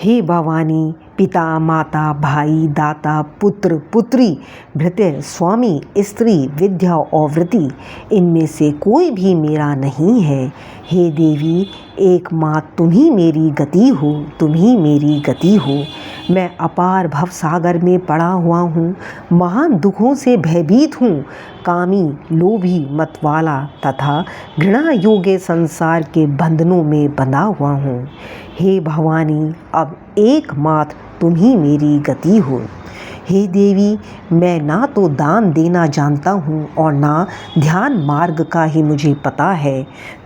हे भवानी, पिता माता भाई दाता पुत्र पुत्री भृत्य स्वामी स्त्री विद्या और वृत्ति, इनमें से कोई भी मेरा नहीं है। हे देवी, एकमात्र तुम ही मेरी गति हो, तुम ही मेरी गति हो। मैं अपार भव सागर में पड़ा हुआ हूँ, महान दुखों से भयभीत हूँ, कामी लोभी मतवाला तथा घृणा योगे संसार के बंधनों में बंधा हुआ हूँ। हे भवानी, अब एकमात्र तुम ही मेरी गति हो। हे देवी, मैं ना तो दान देना जानता हूँ और ना ध्यान मार्ग का ही मुझे पता है।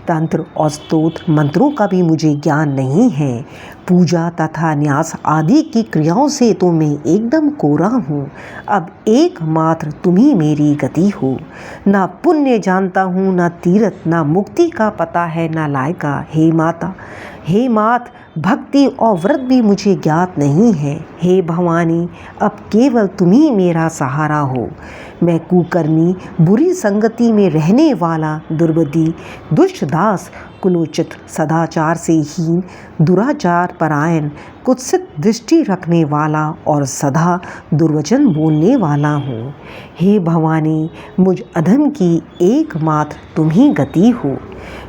तंत्र और स्तोत्र मंत्रों का भी मुझे ज्ञान नहीं है। पूजा तथा न्यास आदि की क्रियाओं से तो मैं एकदम कोरा हूँ। अब एकमात्र तुम ही मेरी गति हो। ना पुण्य जानता हूँ, ना तीर्थ, ना मुक्ति का पता है, ना लायका। हे माता, हे मात, भक्ति और व्रत भी मुझे ज्ञात नहीं है। हे भवानी, अब केवल तुम ही मेरा सहारा हो। मैं कुकर्मी, बुरी संगति में रहने वाला, दुर्बुद्धि, दुष्ट दास, कुलोचित, सदाचार से हीन, दुराचार परायण, कुत्सित दृष्टि रखने वाला और सदा दुर्वचन बोलने वाला हूँ। हे भवानी, मुझ अधम की एकमात्र तुम ही गति हो।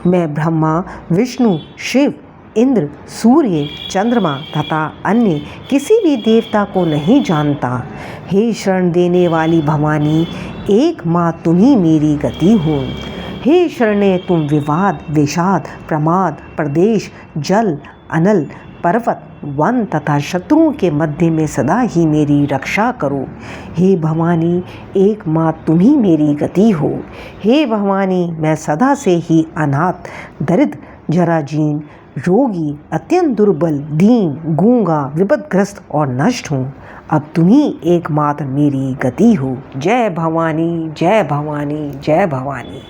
मैं ब्रह्मा, विष्णु, शिव, इंद्र, सूर्य, चंद्रमा तथा अन्य किसी भी देवता को नहीं जानता। हे शरण देने वाली भवानी, एकमात्र तुम ही मेरी गति हो। हे शरणे, तुम विवाद, विषाद, प्रमाद, प्रदेश, जल, अनल, पर्वत, वन तथा शत्रुओं के मध्य में सदा ही मेरी रक्षा करो। हे भवानी, एकमात्र तुम ही मेरी गति हो। हे भवानी, मैं सदा से ही अनाथ, दरिद्र, जराजीर्ण, रोगी, अत्यंत दुर्बल, दीन, गूंगा, विपदग्रस्त और नष्ट हूँ। अब तुम ही एकमात्र मेरी गति हो। जय भवानी, जय भवानी, जय भवानी।